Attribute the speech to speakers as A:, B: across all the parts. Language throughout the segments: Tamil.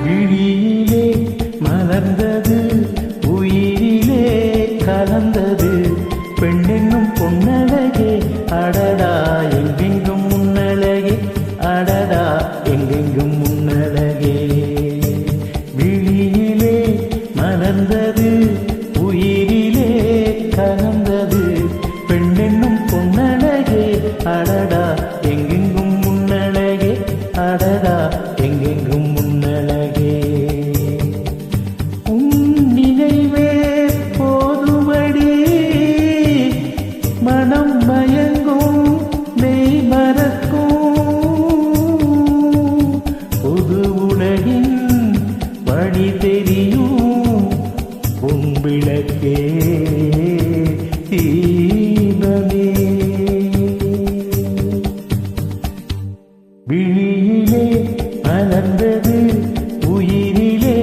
A: விழியிலே மலர்ந்தது உயிரிலே கலந்தது பெண்ணென்னும் பொன்னழகே அடடா எங்கெங்கும் முன்னழகே அடடா எங்கெங்கும் முன்னழகே விழியிலே மலர்ந்தது உயிரிலே கலந்தது பெண்ணென்னும் பொன்னழகே அடடா எங்கெங்கும் முன்னழகே அடடா எங்கெங்கும் முன்னழகே நினைவே போதுமடி மனம் மயங்கும் மெய் மறக்கும் புது உலகின் வழி தெரியும் பொன்விளக்கே தீபமே விழியிலே மலர்ந்தது உயிரிலே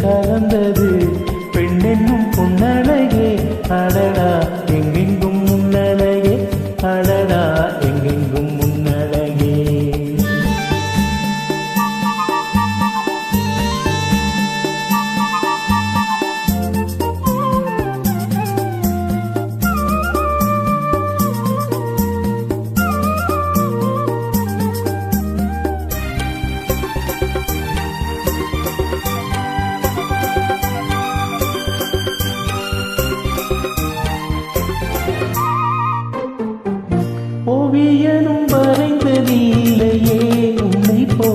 A: கலந்தது பெண்ணென்னும் பொன்னழகே அடடா எங்கெங்கும் முன்னழகே அடடா எங்கெங்கும் முன்னழகே ஓவியனும் வரைந்ததில்லையே உன்னை போ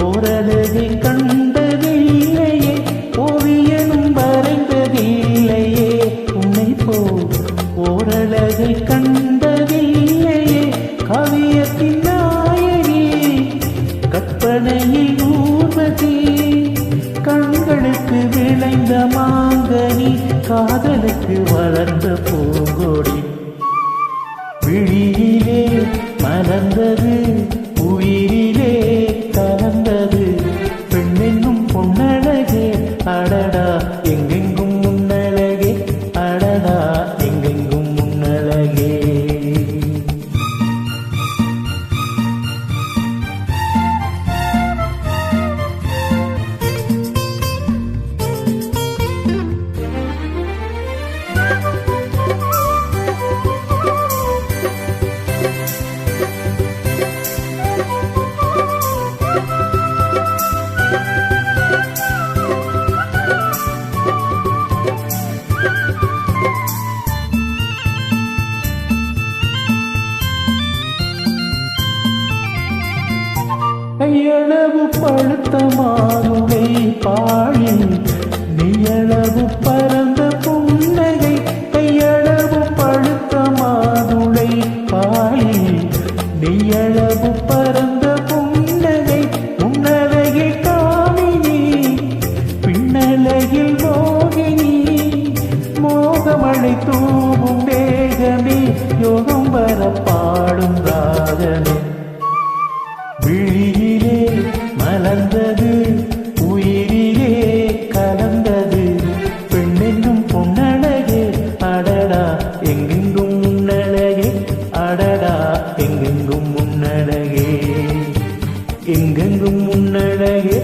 A: ஓரழகை கண்டதில்லையே ஓவியனும் வரைந்ததில்லையே உன்னை போ ஓரழகை கண்டதில்லையே கவியத்தின் நாயகி கற்பனையில் ஊர்வதி கண்களுக்கு விளைந்த மாங்கனி காதலுக்கு வளர்ந்த பூங்கொடி விழியிலே மலர்ந்தது உயிரிலே கலந்தது பெண்ணென்னும் பொன்னழகே அடடா எங்கெங்கும் முன்னழகே அடடா எங்கெங்கும் முன்னழகே கையளவு பழுத்த மாதுளை பாழில் நீயளவு பரந்த புன்னகை கையளவு பழுத்த மாதுளை பாழில் நீயளவு பரந்த புன்னகை முன்னழகில் காமினி பின்னழகில் மோகினி மோகமழை தூவும் வேகமே யோகம் வர பாடும் ராகமே விழியிலே மலர்ந்தது உயிரிலே கலந்தது பெண்ணென்னும் பொன்னழகே அடடா எங்கெங்கும் முன்னழகே அடடா எங்கெங்கும் முன்னழகே எங்கெங்கும் முன்னழகே